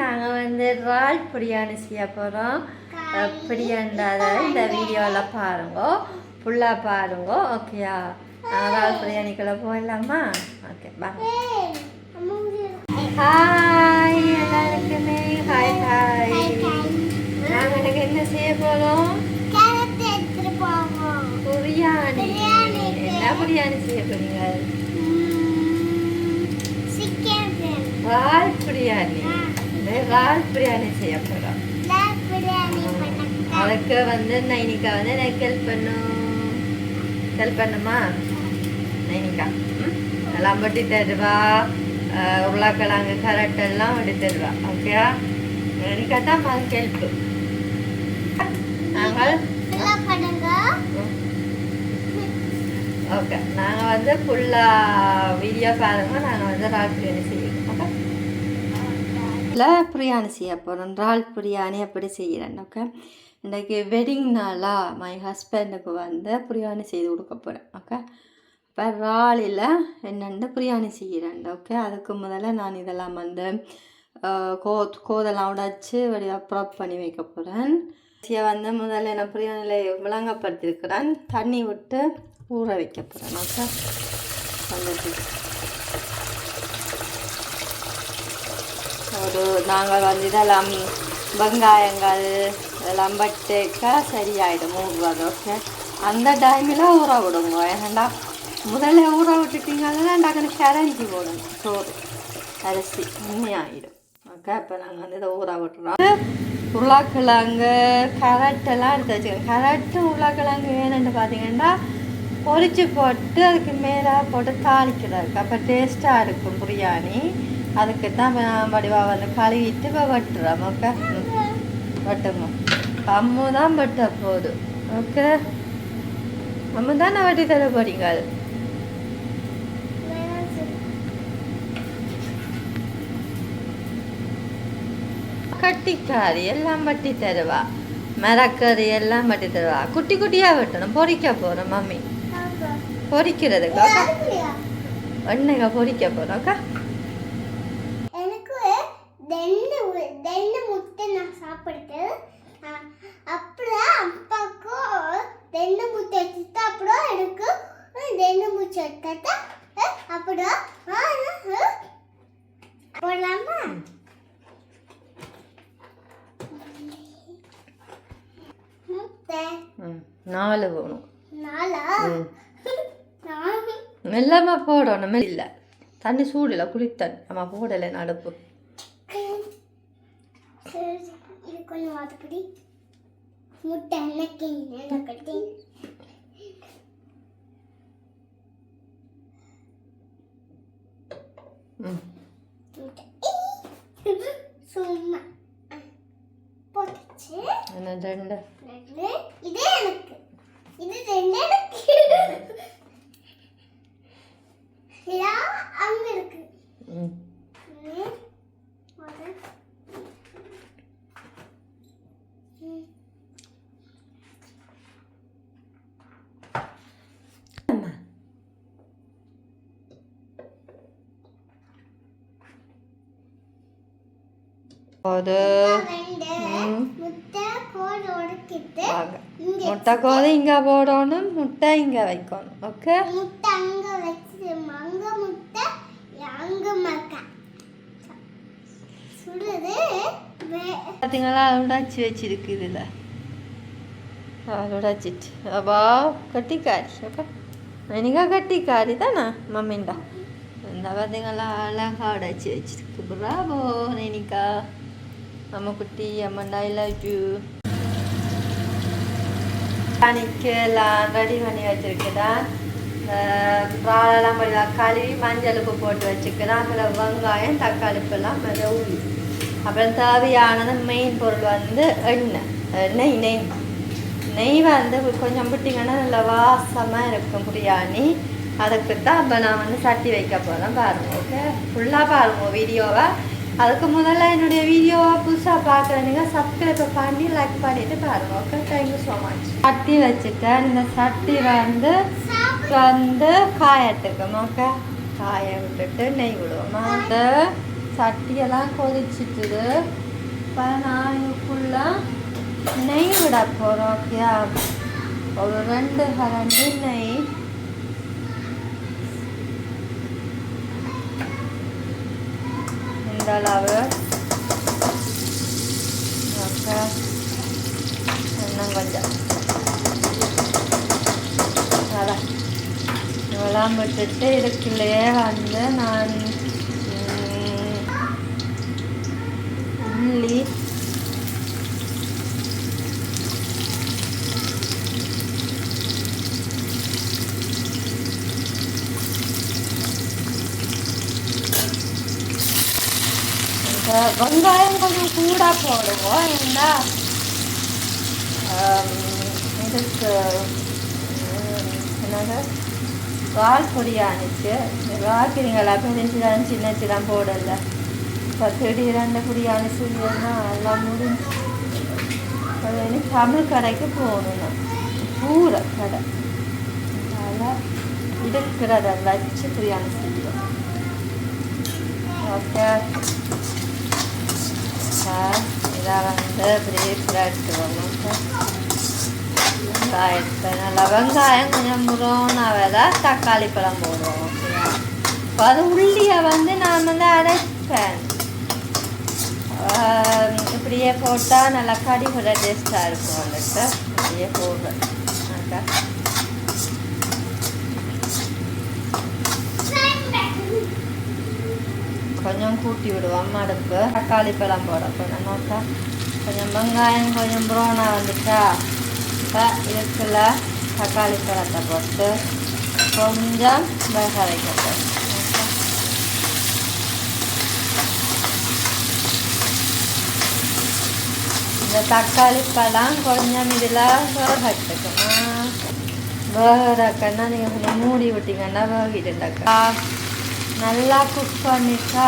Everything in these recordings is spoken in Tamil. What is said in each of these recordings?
நாங்கள் வந்து இறால் பிரியாணி செய்ய போகிறோம். எப்படின்றத இந்த வீடியோவில் பாருங்க, ஃபுல்லாக பாருங்க. ஓகேயா? இறால் பிரியாணிக்குள்ளே போயிடலாமா? Okay bye. ஹாய் எல்லாருக்குமே ஹாய் ஹாய். நாங்கள் எனக்கு என்ன செய்ய போகிறோம்? பிரியாணி. என்ன பிரியாணி செய்ய போறீங்க? இறால் பிரியாணி. இறால் பிரியாணி செய்ய போகிறோம். அதுக்கு வந்து நைனிகா வந்து எனக்கு ஹெல்ப் பண்ணுமா? நைனிகா எல்லாம் பட்டி தருவா, உருளைக்கிழங்கு கரெக்ட் எல்லாம் வட்டி தருவா. ஓகேயா? நைனிகா தான் எனக்கு ஹெல்ப்பு. நாங்கள் ஓகே, நாங்கள் வந்து ஃபுல்லாக வீடியோ பாருங்க. நாங்கள் வந்து இறால் பிரியாணி செய்யணும். ஓகே, இல்லை பிரியாணி செய்ய போகிறோம். இறால் பிரியாணி எப்படி செய்கிறேன்? ஓகே, இன்றைக்கி வெட்டிங் நாளாக மை ஹஸ்பண்டுக்கு வந்து பிரியாணி செய்து கொடுக்க போகிறேன். ஓகே, இப்போ இறாலில் என்னென்ன பிரியாணி செய்கிறேன். ஓகே, அதுக்கு முதல்ல நான் இதெல்லாம் வந்து கோதெல்லாம் உடைச்சி வடிவாக ப்ராப் பண்ணி வைக்க போகிறேன். வந்து முதல்ல நான் பிரியாணியில் விளங்கப்படுத்தியிருக்கிறேன். தண்ணி விட்டு ஊற வைக்க போகிறேன். ஓகே, ஒரு நாங்கள் வந்து இதெல்லாம் வெங்காயங்கள் இதெல்லாம் பட்டேக்கா சரியாயிடும் ஊறுவது. ஓகே, அந்த டைமில் ஊற விடுங்க. ஏன்னா முதல்ல ஊற விட்டுட்டிங்கன்னா டக்குனு கரைஞ்சி போடும் சோறு, அரிசி உண்மையாகிடும். ஓகே, இப்போ நாங்கள் வந்து இதை ஊற விட்டுறோம். உருளைக்கிழங்கு கரெக்டெல்லாம் எடுத்து வச்சுக்கோங்க. கரெக்டு உருளைக்கிழங்கு வேணும்னு பார்த்தீங்கன்னா பொரிச்சு போட்டு அதுக்கு மேலே போட்டு தாளிக்கிறதுக்கு அப்போ டேஸ்ட்டாக இருக்கும் பிரியாணி. அதுக்கு தான் வடிவாக வந்து கழுவிட்டு இப்போ வெட்டுறோம். ஓகே, வெட்டுங்க. அம்மு தான் வெட்ட போகுது. ஓகே, அம்மு தான் நான் வெட்டி தர போறீங்க. கட்டிக்காரி எல்லாம் வட்டி தருவா, மரக்கறி எல்லாம் வட்டி தருவா. குட்டி குட்டியாக வெட்டணும். பொரிக்க போகிறோம் மம்மி, பொரிக்கிறதுக்கு. எண்ணெய் பொரிக்க போகிறோம். அக்கா ரெண்டு முட்டை நான் சாப்பிட்டு அப்புறம் அப்பாவுக்கும் ரெண்டு முட்டை எடுத்து அப்புறம் எனக்கு ரெண்டு முட்டை எடுத்து அப்புறம் போடலாமா? முட்டை 4 வேணும். 4 மெல்லமாக போடணும். இல்லை தண்ணி சூடில் குளித்தண்ணி நம்ம போடலை நடுப்பு. இது கொஞ்சம் வாத்தப்படி முட்டை எண்ணெய் கட்டி சும்மா போட்டுச்சு. ரெண்டு இதே எனக்கு இது ரெண்டு எனக்கு அங்க இருக்கு. முட்டை கோதை இங்க போடணும், முட்டை இங்க வைக்கணும். ஓகே, முட்டை அங்க வச்சு அங்க முட்டை அங்க மக்கா சுடுது. பார்த்தீங்களா? உடைச்சி வச்சிருக்கு. இதில் உடைச்சிட்டு அப்பா கட்டிக்காரி. ஓகே, நீங்க கட்டிக்காரி தானே மம்மிண்டா. இந்த பார்த்தீங்களா அழகா உடைச்சி வச்சிருக்கு. பிராவோ நைனிகா, அம்மா குட்டி. அம்மண்டா ஐ லவ் யூ. அன்னைக்கு எல்லாம் ரெடி பண்ணி வச்சுருக்குதான். இறாலெல்லாம் கழுவி மஞ்சள் உப்பு போட்டு வச்சுக்கிறேன். அதில் வெங்காயம் தக்காளிப்பெல்லாம் மேலே ஊறி. அப்புறம் தேவையானது மெயின் பொருள் வந்து எண்ணெய். நெய் வந்து கொஞ்சம் விட்டிங்கன்னா நல்லா வாசமாக இருக்கும் பிரியாணி. அதுக்கு தான் இப்போ நான் வந்து சட்டி வைக்க போகிறேன். பாருங்க. ஓகே, ஃபுல்லாக பாருங்க வீடியோவை. அதுக்கு முதல்ல என்னுடைய வீடியோவை புதுசாக பார்க்குறீங்க சப்ஸ்கிரைப் பண்ணி லைக் பண்ணிவிட்டு பாருங்க. Okay, thank you so much. சட்டி வச்சுட்டேன். இந்த சட்டி வந்து காயட்டுக்கும். ஓகே, காய விட்டுட்டு நெய் விடுவோம். அந்த சட்டியெல்லாம் கொதிச்சிட்டுது. இப்போ நான் இதுக்குள்ள நெய் விட போகிறோம். ஓகேயா, ஒரு 2 கரண்டி நெய். இந்த அளவு. ஓகே, இன்னும் கொஞ்சம் அதான் இதெல்லாம் விட்டுட்டு இதுக்குள்ளேயே வந்து நான் உள்ளி, வெங்காயம் கொஞ்சம் கூட போடுவோம். ஏன்னா இதுக்கு என்னது வால் பொடியானுச்சு. வாக்கிறீங்களா? பெருசுதான் சின்னச்சுதான் போடல. இப்போ திடீரெண்டு பொடியானு சொல்லினா எல்லாம் முடிஞ்சு. அது எனக்கு தமிழ் கடைக்கு போகணும்னா பூரை கடை அதனால் இருக்கிறத வச்சு பிரியாணி செய்வோம். ஓகே, இதை வந்து அப்படியே எடுத்துவோம். வெங்காயம் நல்லா வெங்காயம் கொஞ்சம் முரோனாவில் தக்காளி பழம் போடுவோம். ஓகேயா, இப்போ அது உள்ளியை வந்து நான் வந்து அரைப்பேன். இப்படியே போட்டால் நல்லா கறி கூட டேஸ்ட்டாக இருக்கும். வந்துட்டு இப்படியே போடுறேன். கொஞ்சம் கூட்டி விடுவோம் அடுப்பு. தக்காளி பழம் போட போகிறேன். நோட்டா கொஞ்சம் வெங்காயம் கொஞ்சம் ப்ரௌனாக வந்துட்டா இப்போ இதுக்குள்ள தக்காளி பழத்தை போட்டு கொஞ்சம் வேக வைக்கணும். இந்த தக்காளி பழம் கொஞ்சம் இதில் வேகட்டுக்கணும். வேகிறக்கன்னா நீங்கள் கொஞ்சம் மூடி விட்டீங்கன்னா வேகிட்டுண்டாக்கா. நல்லா குக் பண்ணிட்டா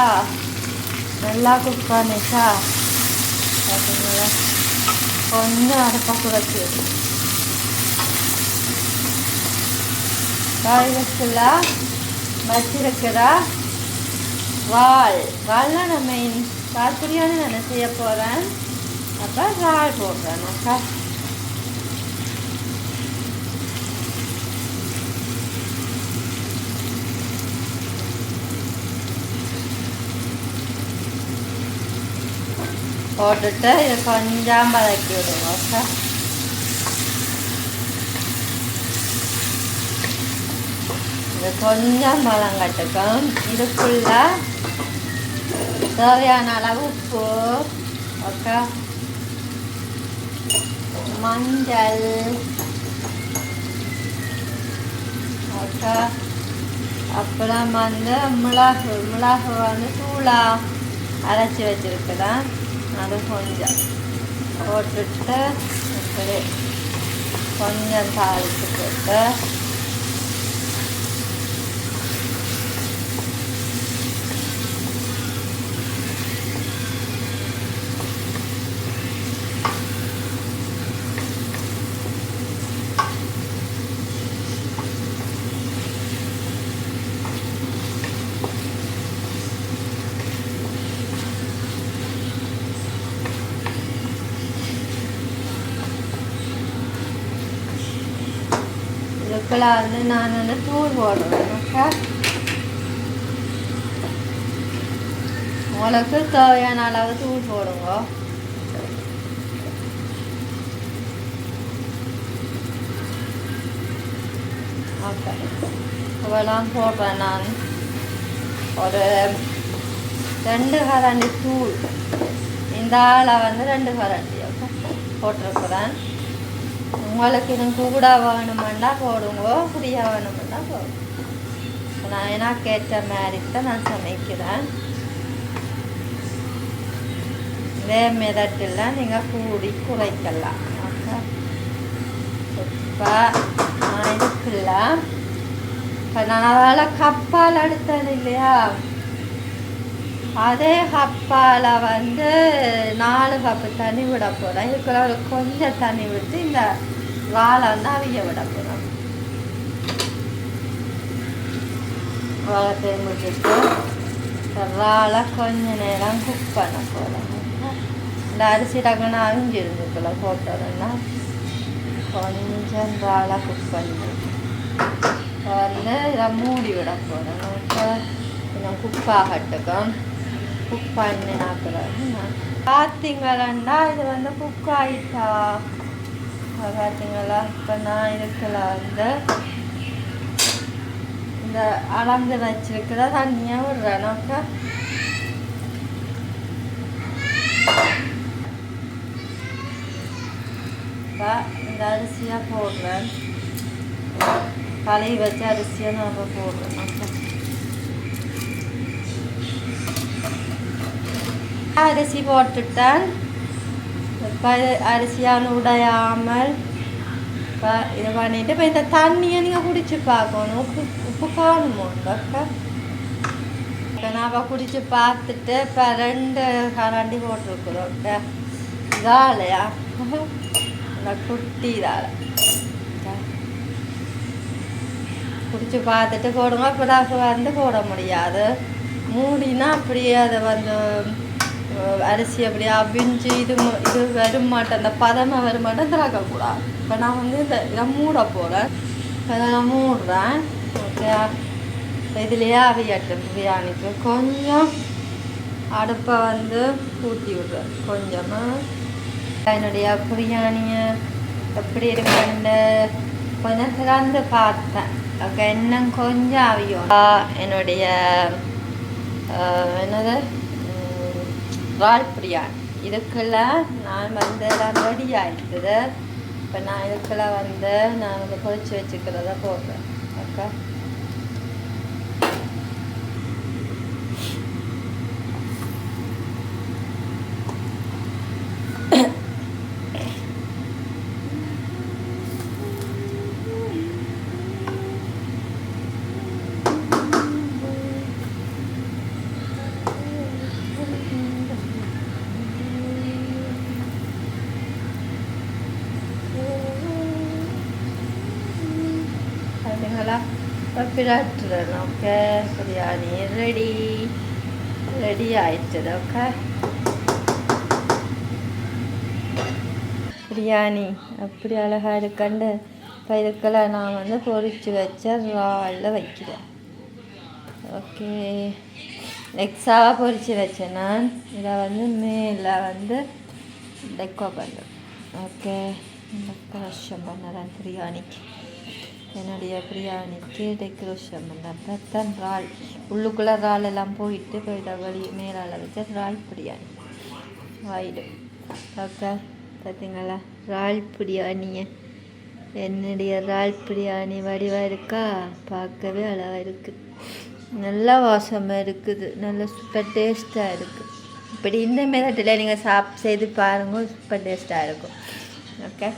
பார்த்தீங்களா, கொஞ்சம் அடுப்பை குறைச்சி இதுக்குள்ள வச்சிருக்கிற வால்னா நம்ம வால் பிரியாணி நான் செய்ய போகிறேன். அப்போ வால் போடுறேன். அக்கா போட்டுட்டு இதை கொஞ்சம் வதக்கி விடுவோம். ஓகே, இது கொஞ்சம் பழம் கட்டுக்கும். இதுக்குள்ள தேவையான அளவு உப்பு, ஓகே, மஞ்சள், ஓகே, அப்புறம் வந்து மிளகு வந்து தூளாக அரைச்சி வச்சுருக்குறேன். அது கொஞ்சம் போட்டுட்டு இப்படி கொஞ்சம் தாளித்து போட்டு இதுக்குள்ள வந்து நான் வந்து தூள் போடுவேன். ஓகே, உங்களுக்கு தேவையான அளவு தூள் போடுங்க. ஓகே, இவெல்லாம் போடுறேன். நான் ஒரு 2 கரண்டி தூள், இந்த ஆளை வந்து 2 கரண்டி ஓகே போட்டிருக்கிறேன். உங்களுக்கு இன்னும் கூட வேணுமெண்டா போடுங்க, ஃப்ரீயாக வேணுமெண்டா போடுங்க. நான் எனக்கு ஏற்ற மாதிரி தான் நான் சமைக்கிறேன். இதே மெதட்டில் நீங்கள் கூடி குறைக்கலாம். ஓகே, இப்போ நான் இதுக்குள்ள இப்போ நான் அதில் கப்பால் எடுத்தது இல்லையா, அதே கப்பால் வந்து 4 கப்பு தண்ணி விட போகிறேன். இதுக்குள்ள கொஞ்சம் தண்ணி விட்டு இந்த வாழை வந்து அவிய விட போகிறோம். வாழைத்தையும் விட்டுட்டு இறாலை கொஞ்ச நேரம் குக் பண்ண போகிறோம். இந்த அரிசி டக்குன்னு அரிஞ்சிருந்துக்குள்ள போட்டோம்னா கொஞ்சம் இறாலை குக் பண்ணி வந்து இதை மூடி விட போகிறோம். கொஞ்சம் குக் ஆகட்டுக்கும். குக் பண்ணினா பிறகு பார்த்தீங்களா இது வந்து குக் ஆகிட்டா பார்த்தீங்களா. இப்போ நான் இதுக்குள்ள வந்து இந்த அளந்து வச்சிருக்கிற தண்ணியாக விடுறேன். நோக்க இந்த அரிசியாக போடுறேன். கழுவி வச்ச அரிசியை நான் போடுறேன். அரிசி போட்டுட்டேன். இப்போ அரிசியான உடையாமல் இப்போ இதை பண்ணிவிட்டு இப்போ இந்த தண்ணியை நீங்கள் குடிச்சு பார்க்கணும். உப்பு காணுமோக்கா. இப்போ நான் இப்போ குடிச்சு பார்த்துட்டு இப்போ 2 கரண்டி போட்டிருக்குறோம். இதாலையா இந்த குட்டி இதால் குடிச்சு பார்த்துட்டு போடுங்க. பிறகு வந்து போட முடியாது. மூடினா அப்படியே அதை வந்து அரிசி அப்படியே அவிஞ்சு இது வருமாட்டேன். அந்த பதமாக வருமாட்டேன் திறக்கக்கூடாது. இப்போ நான் வந்து இதை மூட போகிறேன். இப்போ நான் மூடுறேன். ஓகே, இதுலேயே அவியட்டும். பிரியாணிக்கு கொஞ்சம் அடுப்பை வந்து ஊற்றி விடுறேன். கொஞ்சமாக என்னுடைய பிரியாணியை எப்படி இருக்குன்னு கொஞ்சம் திறந்து பார்த்தேன். ஓகே, இன்னும் கொஞ்சம் அவியும். என்னுடைய என்னது இறால் பிரியாணி இதுக்குள்ள நான் வந்து எல்லாம் ரெடி ஆகிடுது. இப்போ நான் இதுக்குள்ள வந்து நான் வந்து பொரிச்சு வச்சுக்கிறத போடுறேன். ஓகே, பிராட்டுறேன். ஓகே, பிரியாணி ரெடி ஆயிடுச்சு. ஓகே, பிரியாணி அப்படி அழகாக இருக்கண்டு. இப்போ இதுக்கெல்லாம் நான் வந்து பொரிச்சு வச்ச இறாலில் வைக்கிறேன். ஓகே, எக்ஸாவாக பொரிச்சு வச்சேன். நான் இதை வந்து மேலே வந்து டெக்கோ பண்ணுறேன். ஓகே, டெக்கரேஷன் பண்ணுறேன் பிரியாணிக்கு. என்னுடைய பிரியாணிக்கு டெக்கரேஷன் பண்ணுறேன். தான் இறால் உள்ளுக்குள்ளே இறால் எல்லாம் போயிட்டு இப்போ இதை மேலால் வச்ச இறால் பிரியாணி ஆயிடும். ஓகே, பார்த்தீங்களா இறால் பிரியாணியை. என்னுடைய இறால் பிரியாணி வடிவாக இருக்கா, பார்க்கவே அழகாக இருக்குது. நல்லா வாசமாக இருக்குது. நல்ல சூப்பர் டேஸ்ட்டாக இருக்குது. இப்படி இந்த மெத்தடில் நீங்கள் செய்து பாருங்கள். சூப்பர் டேஸ்ட்டாக இருக்கும். ஓகே.